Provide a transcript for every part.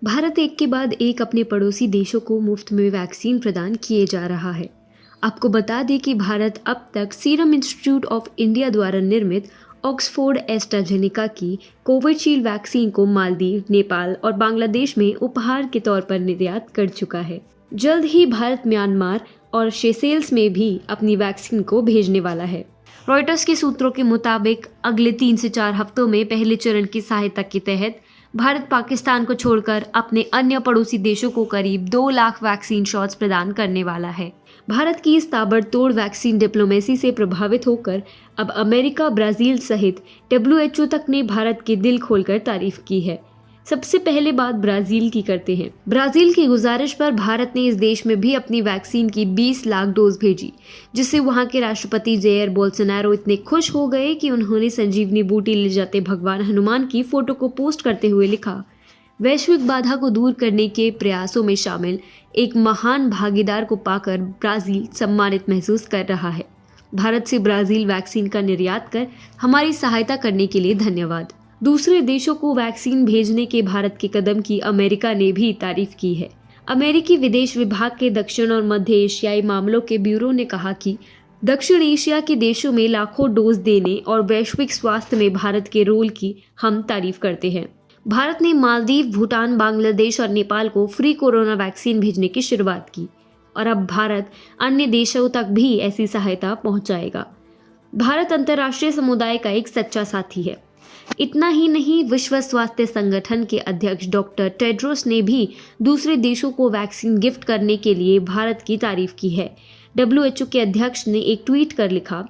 भारत एक के बाद एक अपने पड़ोसी देशों को मुफ्त में वैक्सीन प्रदान किए जा रहा है। आपको बता दें कि भारत अब तक सीरम इंस्टीट्यूट ऑफ इंडिया द्वारा निर्मित ऑक्सफोर्ड एस्ट्राजेनेका की कोविशील्ड वैक्सीन को मालदीव, नेपाल और बांग्लादेश में उपहार के तौर पर निर्यात कर चुका है। जल्द ही भारत म्यांमार और सेशेल्स में भी अपनी वैक्सीन को भेजने वाला है। रॉयटर्स के सूत्रों के मुताबिक अगले 3 से 4 हफ्तों में पहले चरण की सहायता के तहत भारत पाकिस्तान को छोड़कर अपने अन्य पड़ोसी देशों को करीब 2 लाख वैक्सीन शॉट्स प्रदान करने वाला है। भारत की इस ताबड़तोड़ वैक्सीन डिप्लोमेसी से प्रभावित होकर अब अमेरिका, ब्राजील सहित WHO तक ने भारत की दिल खोलकर तारीफ की है। सबसे पहले बात ब्राजील की करते हैं। ब्राजील की गुजारिश पर भारत ने इस देश में भी अपनी वैक्सीन की 20 लाख डोज भेजी, जिससे वहां के राष्ट्रपति जेयर बोल्सोनारो इतने खुश हो गए कि उन्होंने संजीवनी बूटी ले जाते भगवान हनुमान की फोटो को पोस्ट करते हुए लिखा, वैश्विक बाधा को दूर करने के प्रयासों में शामिल एक महान भागीदार को पाकर ब्राजील सम्मानित महसूस कर रहा है। भारत से ब्राजील वैक्सीन का निर्यात कर हमारी सहायता करने के लिए धन्यवाद। दूसरे देशों को वैक्सीन भेजने के भारत के कदम की अमेरिका ने भी तारीफ की है। अमेरिकी विदेश विभाग के दक्षिण और मध्य एशियाई मामलों के ब्यूरो ने कहा कि दक्षिण एशिया के देशों में लाखों डोज देने और वैश्विक स्वास्थ्य में भारत के रोल की हम तारीफ करते हैं। भारत ने मालदीव, भूटान, बांग्लादेश और नेपाल को फ्री कोरोना वैक्सीन भेजने की शुरुआत की और अब भारत अन्य देशों तक भी ऐसी सहायता पहुंचाएगा। भारत अंतर्राष्ट्रीय समुदाय का एक सच्चा साथी है। इतना ही नहीं, विश्व स्वास्थ्य संगठन के अध्यक्ष डॉक्टर टेड्रोस ने भी दूसरे देशों को वैक्सीन गिफ्ट करने के लिए भारत की तारीफ की है। WHO के अध्यक्ष ने एक ट्वीट कर लिखा,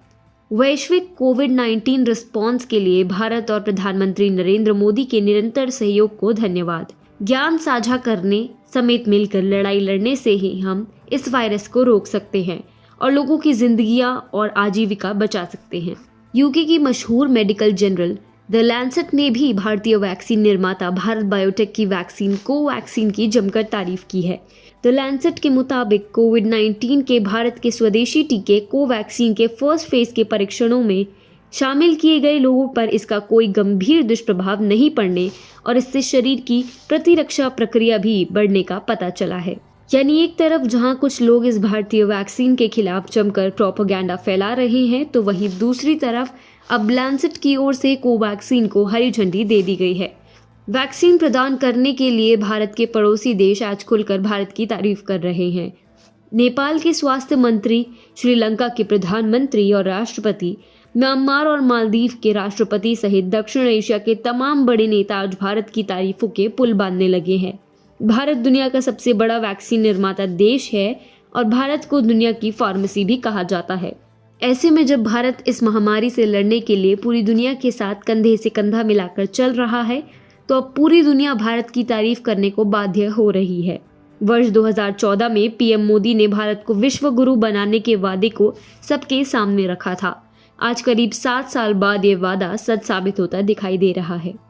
वैश्विक कोविड-19 रिस्पॉन्स के लिए भारत और प्रधानमंत्री नरेंद्र मोदी के निरंतर सहयोग को धन्यवाद। ज्ञान साझा करने समेत मिलकर लड़ाई लड़ने से ही हम इस वायरस को रोक सकते हैं और लोगों की जिंदगियां और आजीविका बचा सकते हैं। यूके की मशहूर मेडिकल जर्नल द लैंसेट ने भी भारतीय वैक्सीन निर्माता भारत बायोटेक की वैक्सीन कोवैक्सीन की जमकर तारीफ की है। द लैंसेट के मुताबिक कोविड-19 के भारत के स्वदेशी टीके कोवैक्सीन के फर्स्ट फेज के परीक्षणों में शामिल किए गए लोगों पर इसका कोई गंभीर दुष्प्रभाव नहीं पड़ने और इससे शरीर की प्रतिरक्षा प्रक्रिया भी बढ़ने का पता चला है। यानी एक तरफ जहां कुछ लोग इस भारतीय वैक्सीन के खिलाफ जमकर प्रोपेगेंडा फैला रहे हैं, तो वहीं दूसरी तरफ अब लैंसेट की ओर से कोवैक्सीन को हरी झंडी दे दी गई है। वैक्सीन प्रदान करने के लिए भारत के पड़ोसी देश आज खुलकर भारत की तारीफ कर रहे हैं। नेपाल के स्वास्थ्य मंत्री, श्रीलंका के प्रधानमंत्री और राष्ट्रपति, म्यांमार और मालदीव के राष्ट्रपति सहित दक्षिण एशिया के तमाम बड़े नेता आज भारत की तारीफों के पुल बांधने लगे हैं। भारत दुनिया का सबसे बड़ा वैक्सीन निर्माता देश है और भारत को दुनिया की फार्मेसी भी कहा जाता है। ऐसे में जब भारत इस महामारी से लड़ने के लिए पूरी दुनिया के साथ कंधे से कंधा मिलाकर चल रहा है, तो अब पूरी दुनिया भारत की तारीफ करने को बाध्य हो रही है। वर्ष 2014 में PM मोदी ने भारत को विश्व गुरु बनाने के वादे को सबके सामने रखा था। आज करीब 7 साल बाद ये वादा सच साबित होता दिखाई दे रहा है।